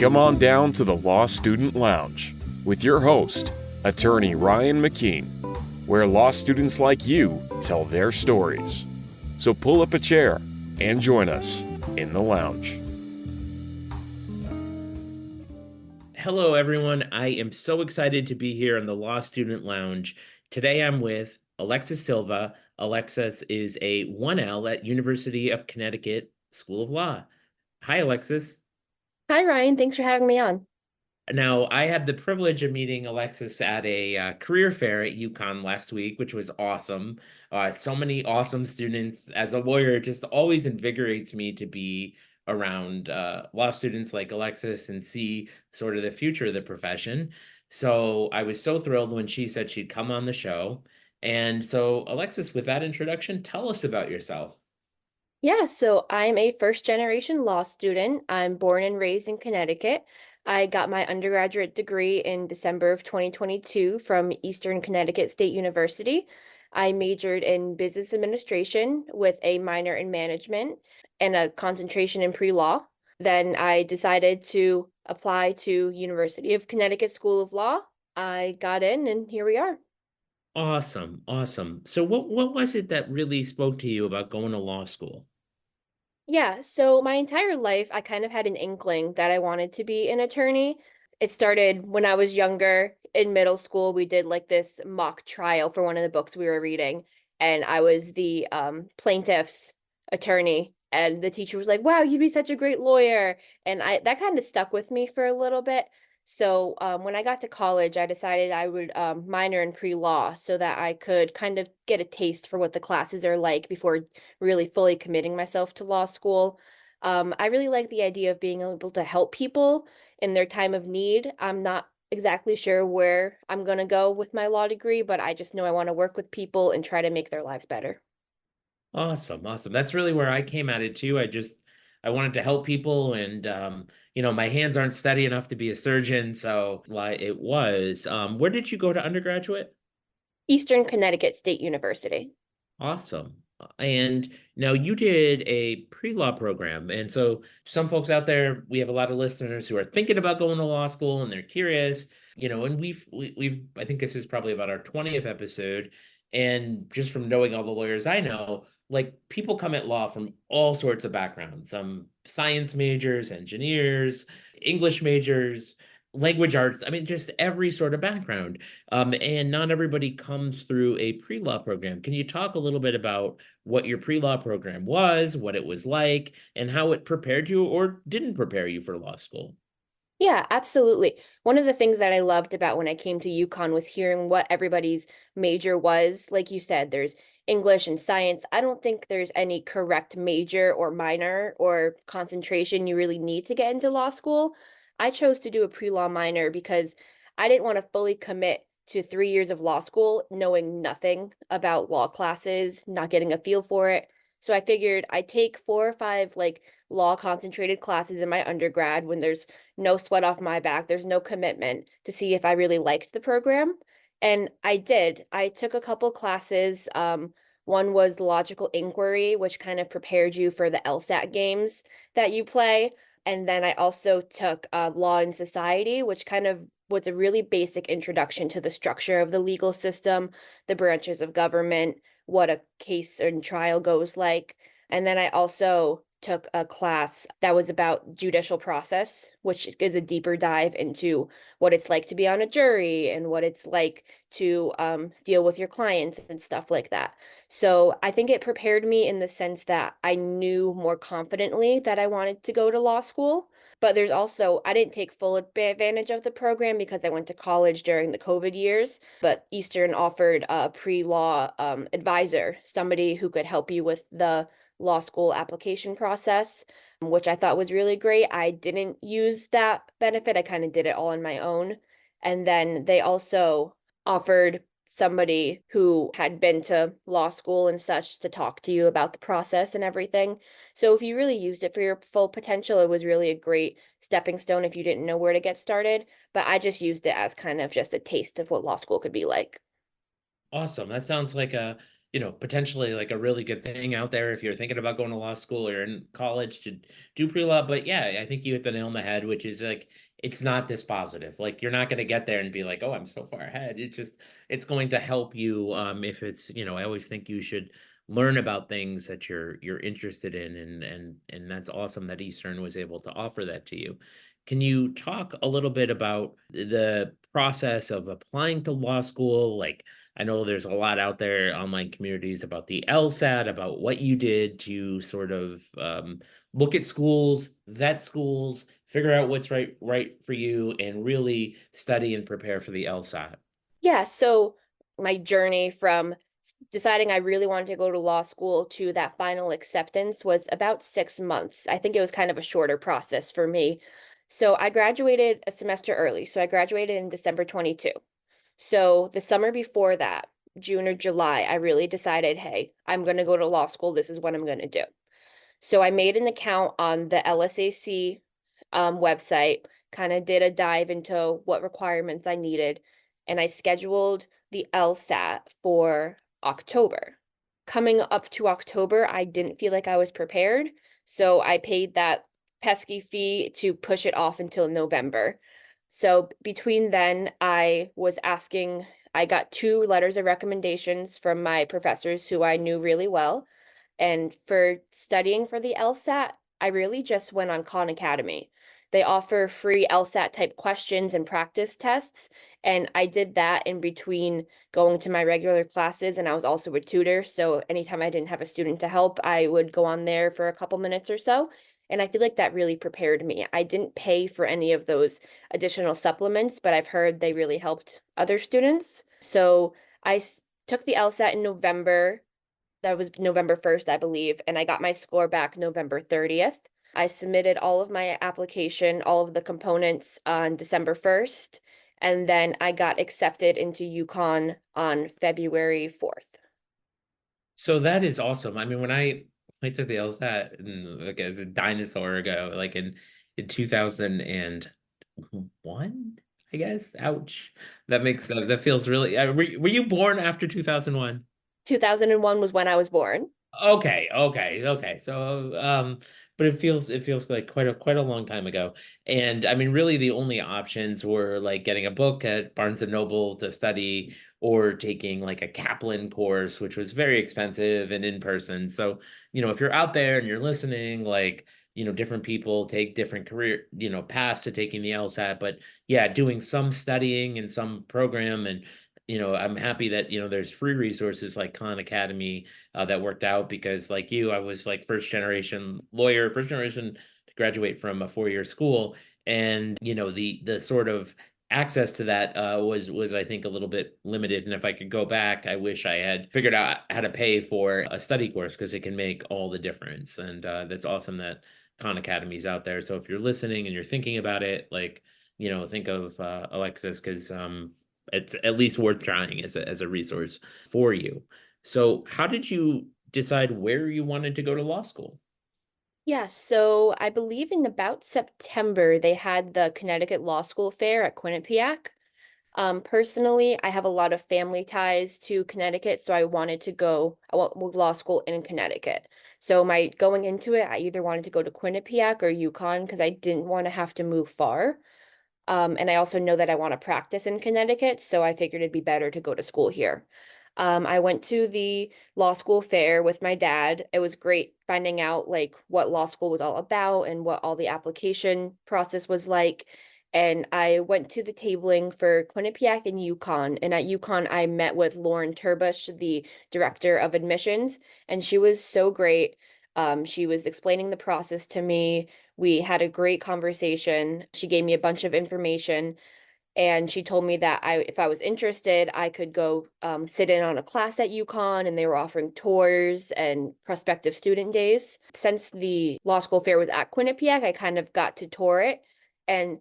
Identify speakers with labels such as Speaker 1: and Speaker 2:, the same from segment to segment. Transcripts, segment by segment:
Speaker 1: Come on down to the Law Student Lounge with your host, attorney Ryan McKean, where law students like you tell their stories. So pull up a chair and join us in the lounge.
Speaker 2: Hello, everyone. I am so excited to be here in the Law Student Lounge. Today I'm with Alexis Silva. Alexis is a 1L at University of Connecticut School of Law. Hi, Alexis.
Speaker 3: Hi, Ryan. Thanks for having me on.
Speaker 2: Now, I had the privilege of meeting Alexis at a career fair at UConn last week, which was awesome. So many awesome students. As a lawyer, it just always invigorates me to be around law students like Alexis and see sort of the future of the profession. So I was so thrilled when she said she'd come on the show. And so, Alexis, with that introduction, tell us about yourself.
Speaker 3: Yeah, so I'm a first generation law student. I'm born and raised in Connecticut. I got my undergraduate degree in December of 2022 from Eastern Connecticut State University. I majored in business administration with a minor in management and a concentration in pre-law. Then I decided to apply to University of Connecticut School of Law. I got in and here we are.
Speaker 2: Awesome, awesome. So what was it that really spoke to you about going to law school?
Speaker 3: Yeah, so my entire life, I kind of had an inkling that I wanted to be an attorney. It started when I was younger. In middle school, we did like this mock trial for one of the books we were reading, and I was the plaintiff's attorney. And the teacher was like, "Wow, you'd be such a great lawyer." And I that kind of stuck with me for a little bit. So when I got to college, I decided I would minor in pre-law so that I could kind of get a taste for what the classes are like before really fully committing myself to law school. I really like the idea of being able to help people in their time of need. I'm not exactly sure where I'm going to go with my law degree, but I just know I want to work with people and try to make their lives better.
Speaker 2: Awesome, awesome. That's really where I came at it too. I wanted to help people and my hands aren't steady enough to be a surgeon, so like it was. Where did you go to undergraduate?
Speaker 3: Eastern Connecticut State University.
Speaker 2: Awesome. And now you did a pre-law program. And so some folks out there, we have a lot of listeners who are thinking about going to law school and they're curious, and we've I think this is probably about our 20th episode. And just from knowing all the lawyers I know, like people come at law from all sorts of backgrounds, some science majors, engineers, English majors, language arts. I mean, just every sort of background. And not everybody comes through a pre-law program. Can you talk a little bit about what your pre-law program was, what it was like, and how it prepared you or didn't prepare you for law school?
Speaker 3: Yeah, absolutely. One of the things that I loved about when I came to UConn was hearing what everybody's major was. Like you said, there's English and science. I don't think there's any correct major or minor or concentration you really need to get into law school. I chose to do a pre-law minor because I didn't want to fully commit to 3 years of law school knowing nothing about law classes, not getting a feel for it. So I figured I'd take 4 or 5 like law concentrated classes in my undergrad when there's no sweat off my back, there's no commitment to see if I really liked the program. And I did. I took a couple classes. One was logical inquiry, which kind of prepared you for the LSAT games that you play. And then I also took law and society, which kind of was a really basic introduction to the structure of the legal system, the branches of government, what a case and trial goes like. And then I also took a class that was about judicial process, which is a deeper dive into what it's like to be on a jury and what it's like to deal with your clients and stuff like that. So I think it prepared me in the sense that I knew more confidently that I wanted to go to law school. But there's also, I didn't take full advantage of the program because I went to college during the COVID years. But Eastern offered a pre-law advisor, somebody who could help you with the law school application process, which I thought was really great. I didn't use that benefit. I kind of did it all on my own. And then they also offered somebody who had been to law school and such to talk to you about the process and everything. So if you really used it for your full potential, it was really a great stepping stone if you didn't know where to get started. But I just used it as kind of just a taste of what law school could be like.
Speaker 2: Awesome. That sounds like potentially like a really good thing out there if you're thinking about going to law school or in college to do pre-law. But yeah, I think you hit the nail on the head, which is like, it's not this positive. Like you're not going to get there and be like, oh, I'm so far ahead. It's going to help you. If it's, I always think you should learn about things that you're interested in, and that's awesome that Eastern was able to offer that to you. Can you talk a little bit about the process of applying to law school? Like, I know there's a lot out there, online communities about the LSAT, about what you did to sort of look at schools, vet schools, figure out what's right for you, and really study and prepare for the LSAT.
Speaker 3: Yeah, so my journey from deciding I really wanted to go to law school to that final acceptance was about 6 months. I think it was kind of a shorter process for me. So I graduated a semester early. So I graduated in December 22. So the summer before that, June or July, I really decided, hey, I'm going to go to law school. This is what I'm going to do. So I made an account on the LSAC website, kind of did a dive into what requirements I needed, and I scheduled the LSAT for October. Coming up to October, I didn't feel like I was prepared, so I paid that pesky fee to push it off until November. So between then, I got 2 letters of recommendations from my professors who I knew really well. And for studying for the LSAT, I really just went on Khan Academy. They offer free LSAT type questions and practice tests. And I did that in between going to my regular classes. And I was also a tutor. So anytime I didn't have a student to help, I would go on there for a couple minutes or so. And I feel like that really prepared me. I didn't pay for any of those additional supplements, but I've heard they really helped other students. So took the LSAT in November. That was November 1st, I believe, and I got my score back November 30th. I submitted all of my application, all of the components on December 1st, and then I got accepted into UConn on February 4th.
Speaker 2: So that is awesome. I mean, when I took the LSAT like as a dinosaur ago, like in 2001, I guess. Ouch. That feels really. Were you born after 2001?
Speaker 3: 2001 was when I was born.
Speaker 2: Okay. So, but it feels like quite a long time ago. And I mean, really, the only options were like getting a book at Barnes and Noble to study, or taking like a Kaplan course, which was very expensive and in person. So, if you're out there and you're listening, like, different people take different career, paths to taking the LSAT, but yeah, doing some studying in some program. And I'm happy that there's free resources like Khan Academy that worked out, because like you, I was like first generation lawyer, first generation to graduate from a 4-year school. And the sort of access to that was I think a little bit limited. And if I could go back, I wish I had figured out how to pay for a study course, because it can make all the difference. And that's awesome that Khan Academy is out there. So if you're listening and you're thinking about it, like, think of Alexis, because it's at least worth trying as a resource for you. So how did you decide where you wanted to go to law school?
Speaker 3: Yeah, so I believe in about September, they had the Connecticut Law School Fair at Quinnipiac. Personally, I have a lot of family ties to Connecticut, so I want law school in Connecticut. So my going into it, I either wanted to go to Quinnipiac or UConn because I didn't want to have to move far. And I also know that I want to practice in Connecticut, so I figured it'd be better to go to school here. I went to the law school fair with my dad. It was great finding out like what law school was all about and what all the application process was like. And I went to the tabling for Quinnipiac and UConn. And at UConn, I met with Lauren Turbush, the director of admissions, and she was so great. She was explaining the process to me. We had a great conversation. She gave me a bunch of information, and she told me that if I was interested, I could go sit in on a class at UConn, and they were offering tours and prospective student days. Since the law school fair was at Quinnipiac, I kind of got to tour it, and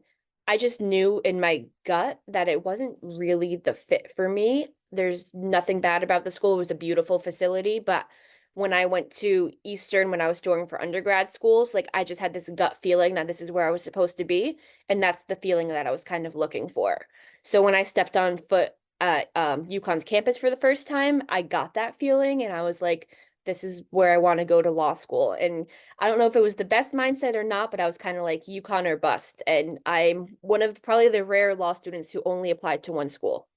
Speaker 3: I just knew in my gut that it wasn't really the fit for me. There's nothing bad about the school. It was a beautiful facility, but when I went to Eastern, when I was touring for undergrad schools, like I just had this gut feeling that this is where I was supposed to be. And that's the feeling that I was kind of looking for. So when I stepped on foot at UConn's campus for the first time, I got that feeling and I was like, this is where I want to go to law school. And I don't know if it was the best mindset or not, but I was kind of like UConn or bust. And I'm one of probably the rare law students who only applied to one school.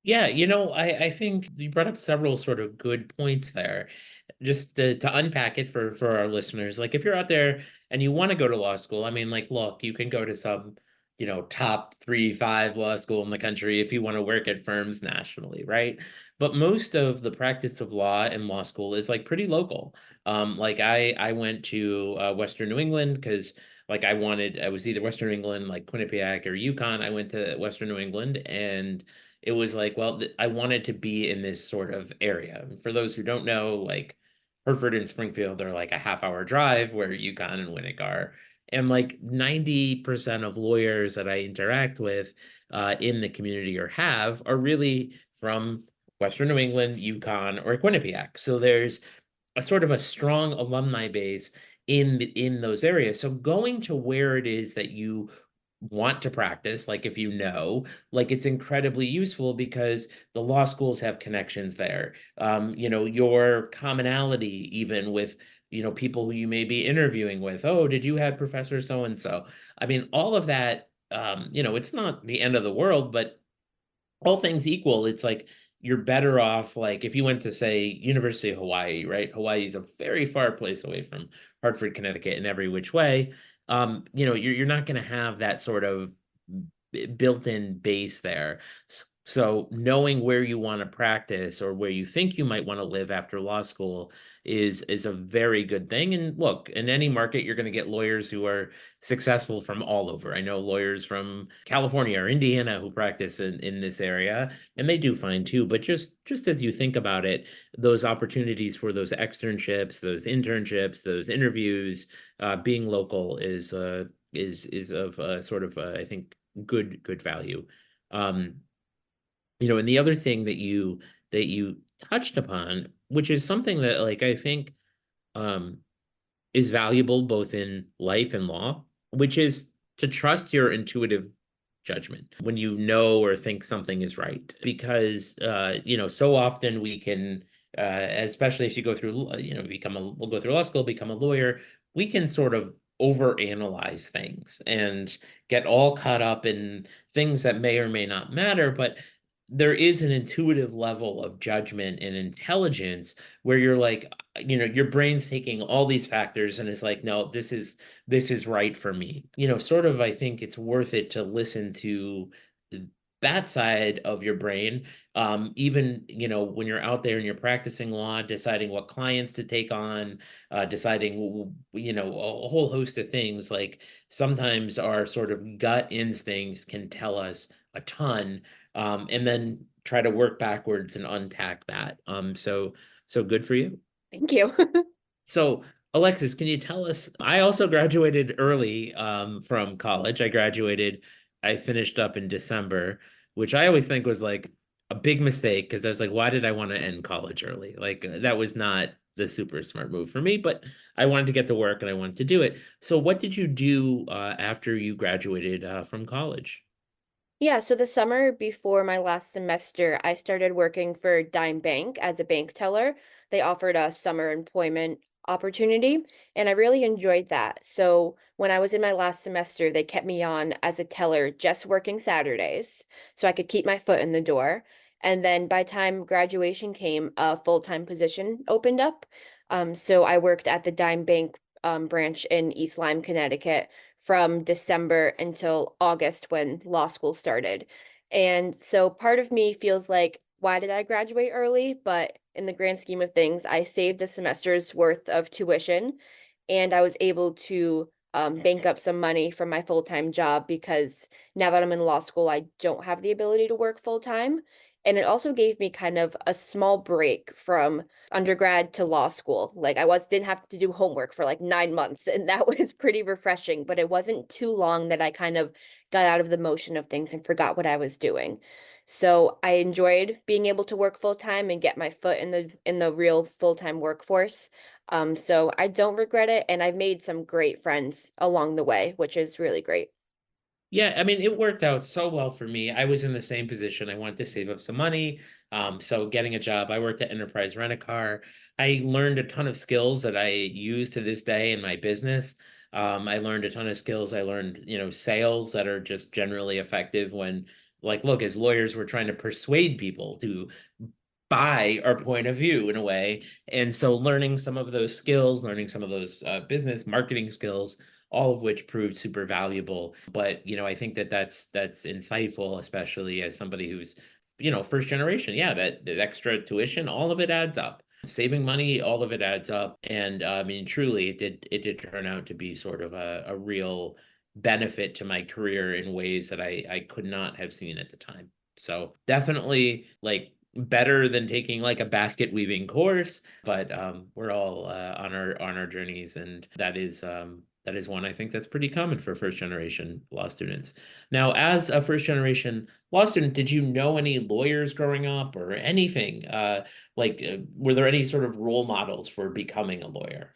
Speaker 2: Yeah, you know, I think you brought up several sort of good points there. Just to unpack it for our listeners, like if you're out there and you want to go to law school, I mean, like, look, you can go to some, you know, top 3, 5 law school in the country if you want to work at firms nationally, right? But most of the practice of law in law school is like pretty local. Like I went to Western New England because like I was either Western New England, like Quinnipiac or UConn. I went to Western New England and it was like, well, I wanted to be in this sort of area. For those who don't know, like Hertford and Springfield are like a half-hour drive where UConn and Winnick are. And like 90% of lawyers that I interact with in the community or have are really from Western New England, UConn, or Quinnipiac. So there's a sort of a strong alumni base in those areas. So going to where it is that you want to practice, like if you know, like it's incredibly useful because the law schools have connections there. You know, your commonality even with, you know, people who you may be interviewing with. Oh, did you have Professor so and so? I mean, all of that, you know, it's not the end of the world, but all things equal, it's like you're better off like if you went to say University of Hawaii, right? Hawaii is a very far place away from Hartford, Connecticut in every which way. You know, you're not going to have that sort of built-in base there. So knowing where you want to practice or where you think you might want to live after law school is a very good thing. And look, in any market, you're going to get lawyers who are successful from all over. I know lawyers from California or Indiana who practice in this area, and they do fine too. But just as you think about it, those opportunities for those externships, those internships, those interviews, being local is of sort of I think good value. Um, you know, and the other thing that you touched upon, which is something that like I think um is valuable both in life and law, which is to trust your intuitive judgment when you know or think something is right. Because you know, so often we can especially if you go through, you know, we'll go through law school, become a lawyer, we can sort of overanalyze things and get all caught up in things that may or may not matter, but there is an intuitive level of judgment and intelligence where you're like, you know, your brain's taking all these factors and is like, no, this is right for me. You know, sort of, I think it's worth it to listen to that side of your brain. Even, you know, when you're out there and you're practicing law, deciding what clients to take on, deciding, you know, a whole host of things. Like sometimes our sort of gut instincts can tell us a ton, and then try to work backwards and unpack that. So good for you.
Speaker 3: Thank you.
Speaker 2: So, Alexis, can you tell us? I also graduated early from college. I finished up in December, which I always think was like a big mistake because I was like, why did I want to end college early? Like, that was not the super smart move for me, but I wanted to get to work and I wanted to do it. So, what did you do after you graduated from college?
Speaker 3: Yeah, so the summer before my last semester, I started working for Dime Bank as a bank teller. They offered a summer employment opportunity, and I really enjoyed that. So when I was in my last semester, they kept me on as a teller, just working Saturdays, so I could keep my foot in the door. And then by time graduation came, a full-time position opened up. So I worked at the Dime Bank branch in East Lyme, Connecticut from December until August when law school started. And so part of me feels like, why did I graduate early? But in the grand scheme of things, I saved a semester's worth of tuition and I was able to bank up some money from my full-time job because now that I'm in law school, I don't have the ability to work full-time. And it also gave me kind of a small break from undergrad to law school. Like didn't have to do homework for like 9 months, and that was pretty refreshing, but it wasn't too long that I kind of got out of the motion of things and forgot what I was doing. So I enjoyed being able to work full time and get my foot in the real full-time workforce. So I don't regret it, and I've made some great friends along the way, which is really great.
Speaker 2: Yeah, I mean, it worked out so well for me. I was in the same position. I wanted to save up some money. So getting a job, I worked at Enterprise Rent-A-Car. I learned a ton of skills that I use to this day in my business. I learned a ton of skills. I learned, sales that are just generally effective when, like, look, as lawyers, we're trying to persuade people to buy our point of view in a way. And so learning some of those skills, learning some of those business marketing skills, all of which proved super valuable. But, I think that that's insightful, especially as somebody who's, first generation. Yeah, that extra tuition, all of it adds up. Saving money, all of it adds up. And I mean, truly, it did turn out to be sort of a real benefit to my career in ways that I could not have seen at the time. So definitely like better than taking like a basket weaving course, but we're all on our journeys, and that is one I think that's pretty common for first generation law students. Now, as a first generation law student, did you know any lawyers growing up or anything? Were there any sort of role models for becoming a lawyer?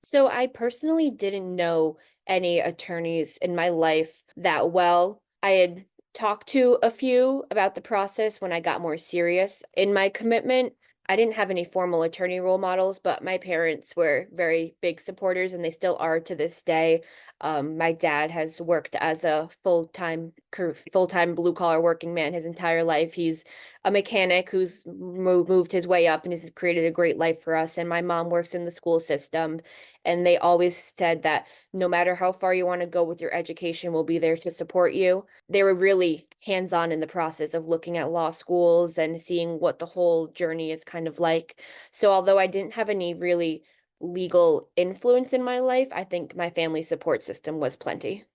Speaker 3: So I personally didn't know any attorneys in my life that well. I had talked to a few about the process when I got more serious in my commitment. I didn't have any formal attorney role models, but my parents were very big supporters and they still are to this day. My dad has worked as a full-time blue collar working man his entire life. He's a mechanic who's moved his way up and has created a great life for us. And my mom works in the school system. And they always said that no matter how far you want to go with your education, we'll be there to support you. They were really hands-on in the process of looking at law schools and seeing what the whole journey is kind of like. So although I didn't have any really legal influence in my life, I think my family support system was plenty.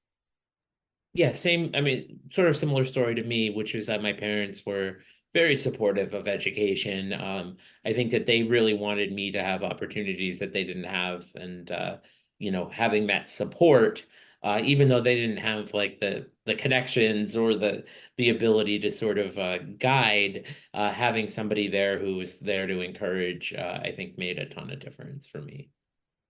Speaker 2: Yeah, same. I mean, sort of similar story to me, which is that my parents were very supportive of education. I think that they really wanted me to have opportunities that they didn't have, and having that support, even though they didn't have like the connections or the ability to sort of guide, having somebody there who was there to encourage, I think made a ton of difference for me.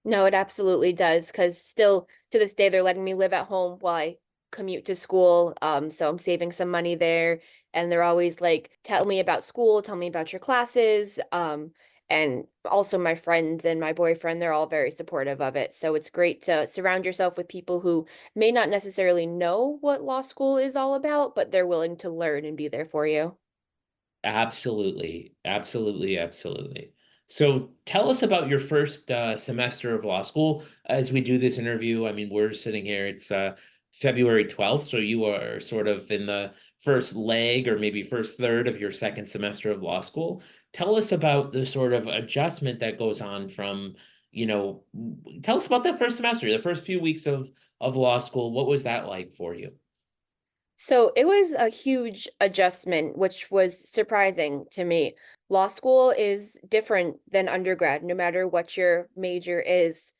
Speaker 3: No, it absolutely does. Because still to this day, they're letting me live at home while I commute to school. So I'm saving some money there. And they're always like, tell me about school, tell me about your classes. And also my friends and my boyfriend, they're all very supportive of it. So it's great to surround yourself with people who may not necessarily know what law school is all about, but they're willing to learn and be there for you.
Speaker 2: Absolutely. Absolutely. Absolutely. So tell us about your first semester of law school. As we do this interview, I mean, we're sitting here, it's February 12th. So you are sort of in the first leg or maybe first third of your second semester of law school. Tell us about the sort of adjustment that goes on from, you know, tell us about that first semester, the first few weeks of law school. What was that like for you?
Speaker 3: So it was a huge adjustment, which was surprising to me. Law school is different than undergrad, no matter what your major is.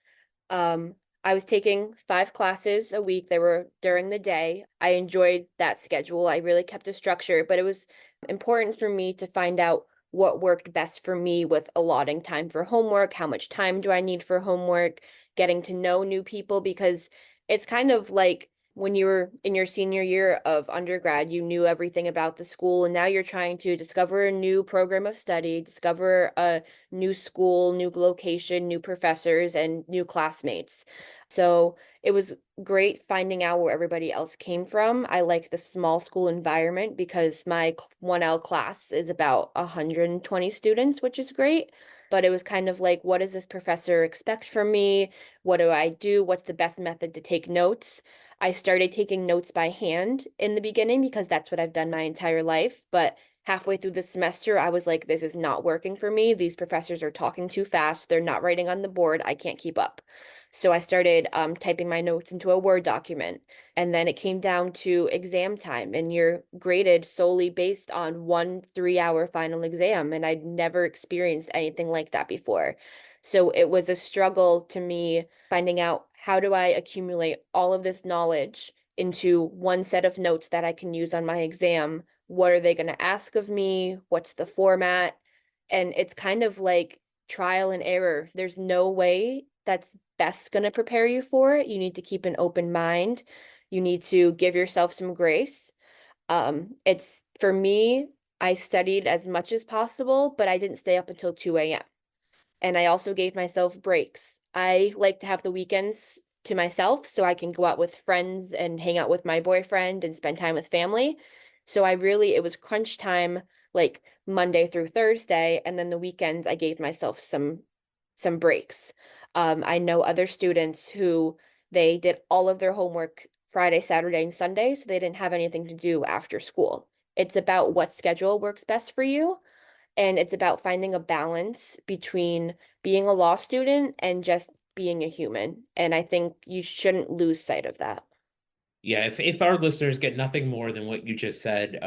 Speaker 3: Um, I was taking 5 classes a week. They were during the day. I enjoyed that schedule. I really kept a structure, but it was important for me to find out what worked best for me with allotting time for homework, how much time do I need for homework, getting to know new people, because it's kind of like when you were in your senior year of undergrad, you knew everything about the school, and now you're trying to discover a new program of study, discover a new school, new location, new professors, and new classmates. So it was great finding out where everybody else came from. I like the small school environment because my 1L class is about 120 students, which is great. But it was kind of like, what does this professor expect from me? What do I do? What's the best method to take notes? I started taking notes by hand in the beginning because that's what I've done my entire life. But halfway through the semester, I was like, this is not working for me. These professors are talking too fast. They're not writing on the board. I can't keep up. So I started typing my notes into a Word document. And then it came down to exam time, and you're graded solely based on 1 3-hour final exam. And I'd never experienced anything like that before. So it was a struggle to me finding out, how do I accumulate all of this knowledge into one set of notes that I can use on my exam? What are they going to ask of me? What's the format? And it's kind of like trial and error. There's no way that's best going to prepare you for it. You need to keep an open mind. You need to give yourself some grace. It's for me, I studied as much as possible, but I didn't stay up until 2 a.m. And I also gave myself breaks. I like to have the weekends to myself so I can go out with friends and hang out with my boyfriend and spend time with family. So it was crunch time like Monday through Thursday, and then the weekends I gave myself some breaks. I know other students who they did all of their homework Friday, Saturday, and Sunday, so they didn't have anything to do after school. It's about what schedule works best for you. And it's about finding a balance between being a law student and just being a human. And I think you shouldn't lose sight of that.
Speaker 2: Yeah, if our listeners get nothing more than what you just said,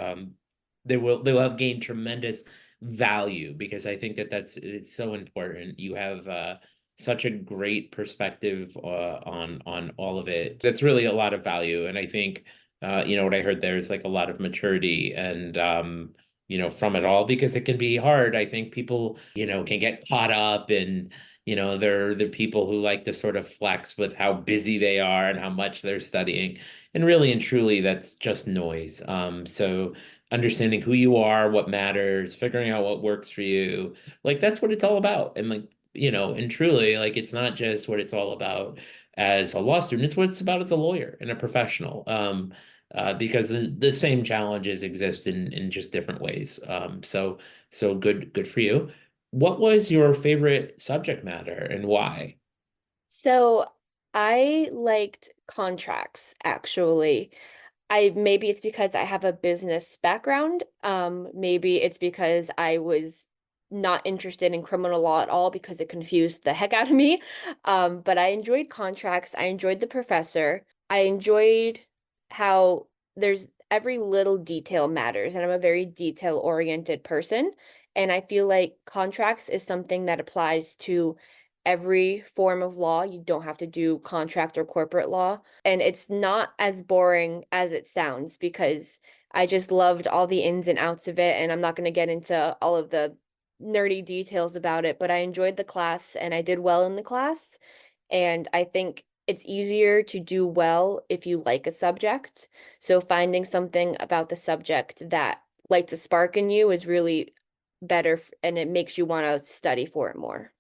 Speaker 2: they will have gained tremendous value, because I think that it's so important. You have such a great perspective on all of it. That's really a lot of value, and I think what I heard there is like a lot of maturity and from it all, because it can be hard. I think people can get caught up in they're the people who like to sort of flex with how busy they are and how much they're studying. And really and truly, that's just noise. So understanding who you are, what matters, figuring out what works for you, like that's what it's all about. And like, and truly, like it's not just what it's all about as a law student, it's what it's about as a lawyer and a professional. Because the same challenges exist in just different ways. So good for you. What was your favorite subject matter and why?
Speaker 3: So I liked contracts actually. I maybe it's because I have a business background. Maybe it's because I was not interested in criminal law at all because it confused the heck out of me. But I enjoyed contracts. I enjoyed the professor. I enjoyed how there's every little detail matters, and I'm a very detail-oriented person. And I feel like contracts is something that applies to every form of law. You don't have to do contract or corporate law. And it's not as boring as it sounds because I just loved all the ins and outs of it. And I'm not going to get into all of the nerdy details about it, but I enjoyed the class and I did well in the class. And I think it's easier to do well if you like a subject. So finding something about the subject that lights a spark in you is really better and it makes you want to study for it more.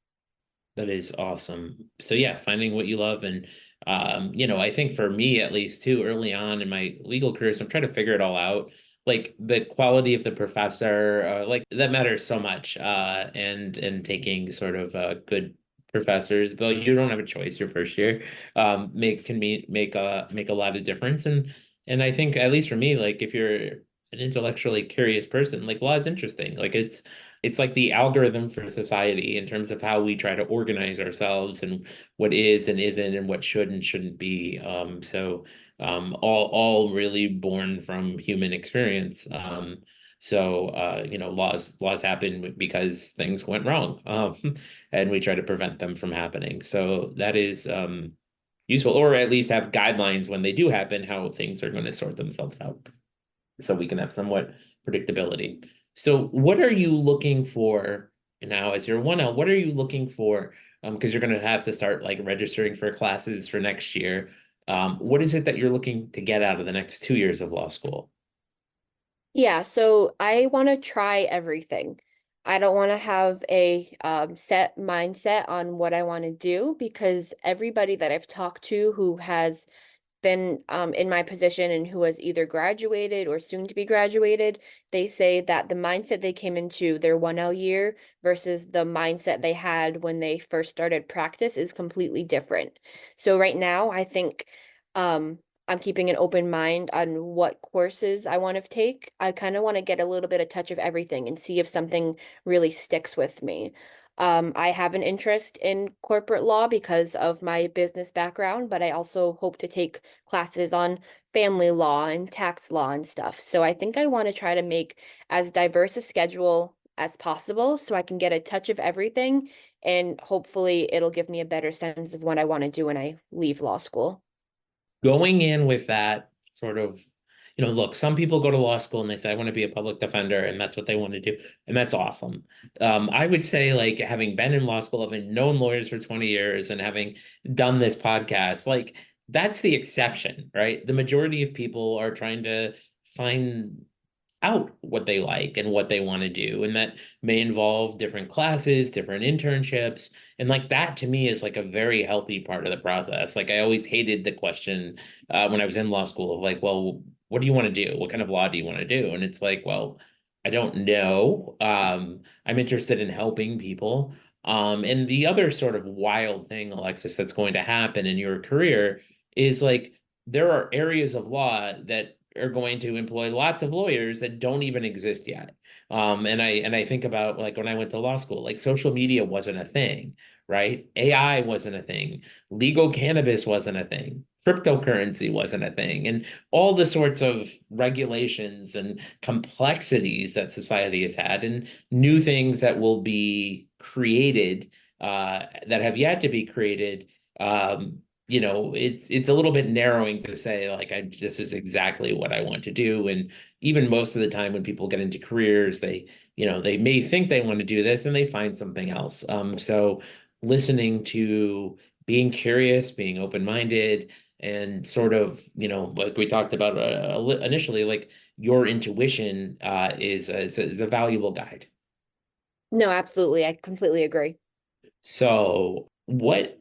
Speaker 2: That is awesome. So yeah, finding what you love. And I think for me at least too, early on in my legal career, so I'm trying to figure it all out. Like the quality of the professor, like that matters so much. And taking sort of good professors, but you don't have a choice your first year, make a lot of difference. And I think at least for me, like if you're an intellectually curious person, like law is interesting. Like it's like the algorithm for society in terms of how we try to organize ourselves and what is and isn't and what should and shouldn't be. All really born from human experience. Laws happen because things went wrong, and we try to prevent them from happening. So that is useful, or at least have guidelines when they do happen, how things are going to sort themselves out, so we can have somewhat predictability. So what are you looking for now as your 1L? What are you looking for? Because you're going to have to start like registering for classes for next year. What is it that you're looking to get out of the next 2 years of law school?
Speaker 3: Yeah, so I want to try everything. I don't want to have a set mindset on what I want to do because everybody that I've talked to who has been in my position and who has either graduated or soon to be graduated, they say that the mindset they came into their 1L year versus the mindset they had when they first started practice is completely different. So right now, I think I'm keeping an open mind on what courses I want to take. I kind of want to get a little bit of touch of everything and see if something really sticks with me. I have an interest in corporate law because of my business background, but I also hope to take classes on family law and tax law and stuff. So I think I want to try to make as diverse a schedule as possible so I can get a touch of everything and hopefully it'll give me a better sense of what I want to do when I leave law school.
Speaker 2: Going in with that sort of, look, some people go to law school and they say, I want to be a public defender, and that's what they want to do. And that's awesome. I would say, like, having been in law school, having known lawyers for 20 years and having done this podcast, like, that's the exception, right? The majority of people are trying to find out what they like and what they want to do. And that may involve different classes, different internships. And like that to me is like a very healthy part of the process. Like I always hated the question when I was in law school of like, well, what do you want to do? What kind of law do you want to do? And it's like, well, I don't know. I'm interested in helping people. And the other sort of wild thing, Alexis, that's going to happen in your career is like there are areas of law that are going to employ lots of lawyers that don't even exist yet. And I think about like when I went to law school, like social media wasn't a thing, right? AI wasn't a thing. Legal cannabis wasn't a thing. Cryptocurrency wasn't a thing. And all the sorts of regulations and complexities that society has had and new things that will be created that have yet to be created it's a little bit narrowing to say like this is exactly what I want to do. And even most of the time when people get into careers, they may think they want to do this and they find something else. So listening to being curious, being open-minded, and sort of, like we talked about initially, like your intuition is a valuable guide.
Speaker 3: No, absolutely. I completely agree.
Speaker 2: So what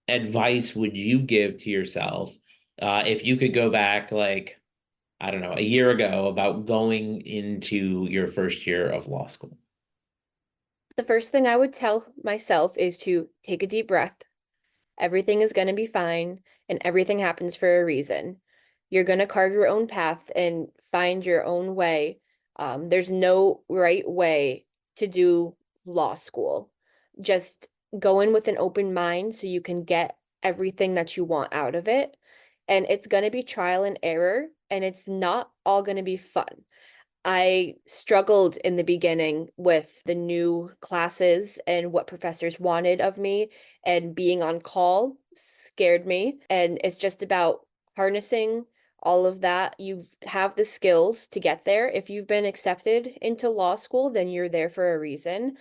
Speaker 2: advice would you give to yourself if you could go back, like, I don't know, a year ago about going into your first year of law school?
Speaker 3: The first thing I would tell myself is to take a deep breath. Everything is going to be fine, and everything happens for a reason. You're going to carve your own path and find your own way. There's no right way to do law school. Just go in with an open mind so you can get everything that you want out of it. And it's going to be trial and error, and it's not all going to be fun. I struggled in the beginning with the new classes and what professors wanted of me, and being on call scared me. And it's just about harnessing all of that. You have the skills to get there. If you've been accepted into law school, then you're there for a reason.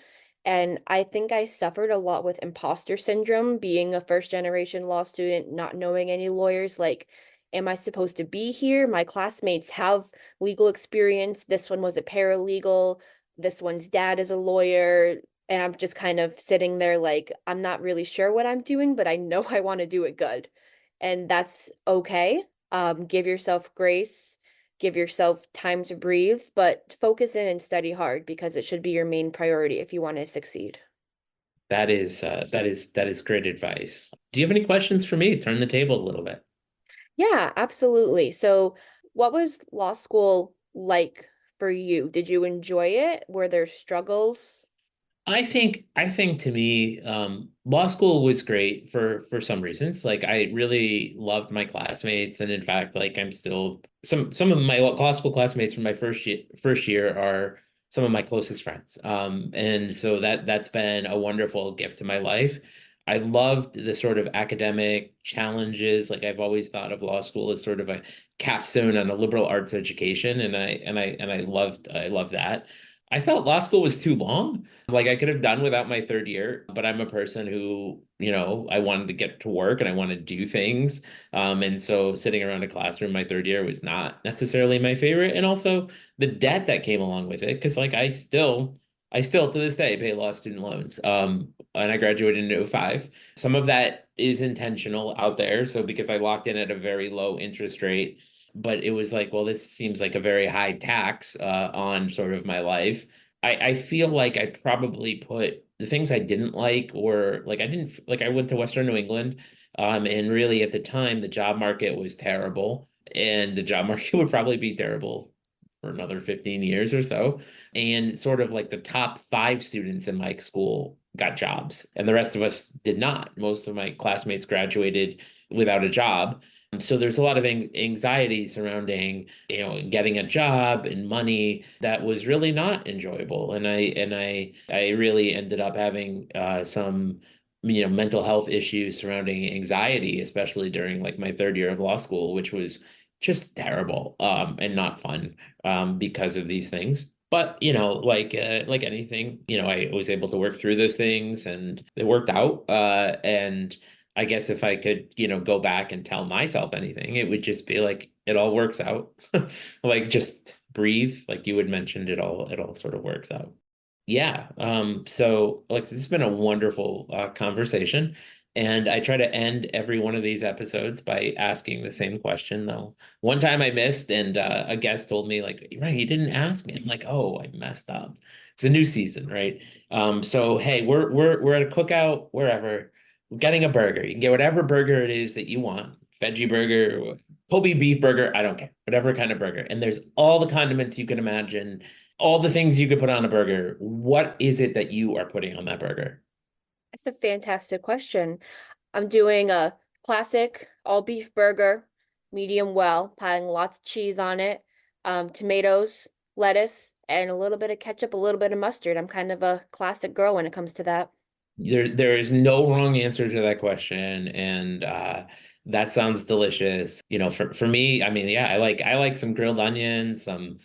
Speaker 3: And I think I suffered a lot with imposter syndrome, being a first generation law student, not knowing any lawyers. Like, am I supposed to be here? My classmates have legal experience. This one was a paralegal. This one's dad is a lawyer. And I'm just kind of sitting there like, I'm not really sure what I'm doing, but I know I want to do it good. And that's okay. Give yourself grace, give yourself time to breathe, but focus in and study hard because it should be your main priority if you want to succeed.
Speaker 2: That is great advice. Do you have any questions for me? Turn the tables a little bit.
Speaker 3: Yeah, absolutely. So, what was law school like for you? Did you enjoy it? Were there struggles?
Speaker 2: I think to me, law school was great for some reasons. Like I really loved my classmates, and in fact, like I'm still some of my law school classmates from my first year are some of my closest friends. And so that's been a wonderful gift to my life. I loved the sort of academic challenges. Like I've always thought of law school as sort of a capstone on a liberal arts education, and I loved that. I felt law school was too long. Like I could have done without my third year, but I'm a person who, I wanted to get to work and I want to do things. And so sitting around a classroom my third year was not necessarily my favorite. And also the debt that came along with it, because like I still to this day pay law student loans. And I graduated in '05. Some of that is intentional out there. So because I locked in at a very low interest rate, but it was like, well, this seems like a very high tax on sort of my life. I feel like I probably put the things I didn't like, or like I didn't like I went to Western New England, and really at the time the job market was terrible, and the job market would probably be terrible for another 15 years or so. And sort of like the top five students in my school got jobs, and the rest of us did not. Most of my classmates graduated without a job. So there's a lot of anxiety surrounding, getting a job and money that was really not enjoyable. And I really ended up having some, mental health issues surrounding anxiety, especially during like my third year of law school, which was just terrible and not fun because of these things. But like anything, I was able to work through those things, and it worked out. And I guess if I could, go back and tell myself anything, it would just be like, it all works out. Like, just breathe. Like you had mentioned, it all sort of works out. Yeah. So Alexis, this has been a wonderful conversation. And I try to end every one of these episodes by asking the same question, though. One time I missed, and a guest told me, like, right, you didn't ask me. I'm like, oh, I messed up. It's a new season, right? So hey, we're at a cookout, wherever. We're getting a burger. You can get whatever burger it is that you want. Veggie burger, Kobe beef burger, I don't care. Whatever kind of burger. And there's all the condiments you can imagine, all the things you could put on a burger. What is it that you are putting on that burger?
Speaker 3: That's a fantastic question. I'm doing a classic all beef burger, medium well, piling lots of cheese on it, tomatoes, lettuce, and a little bit of ketchup, a little bit of mustard. I'm kind of a classic girl when it comes to that.
Speaker 2: There is no wrong answer to that question, and that sounds delicious. For me, I mean, yeah, I like some grilled onions, some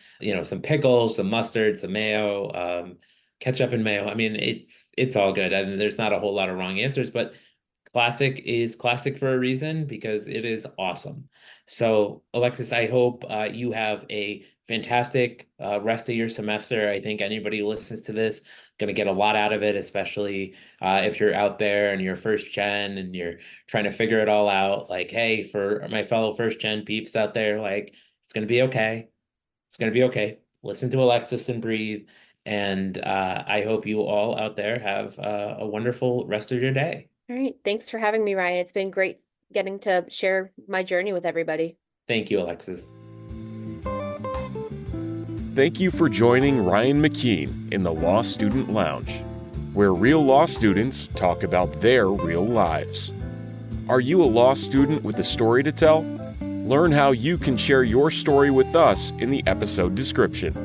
Speaker 2: pickles, some mustard, some mayo, ketchup and mayo. I mean, it's all good. I mean, there's not a whole lot of wrong answers, but classic is classic for a reason because it is awesome. So, Alexis, I hope you have a fantastic rest of your semester. I think anybody who listens to this going to get a lot out of it, especially if you're out there and you're first gen and you're trying to figure it all out. Like, hey, for my fellow first gen peeps out there, like, it's going to be okay. It's going to be okay. Listen to Alexis and breathe. And I hope you all out there have a wonderful rest of your day.
Speaker 3: All right. Thanks for having me, Ryan. It's been great getting to share my journey with everybody.
Speaker 2: Thank you, Alexis.
Speaker 1: Thank you for joining Ryan McKeen in the Law Student Lounge, where real law students talk about their real lives. Are you a law student with a story to tell? Learn how you can share your story with us in the episode description.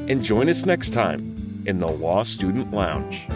Speaker 1: And join us next time in the Law Student Lounge.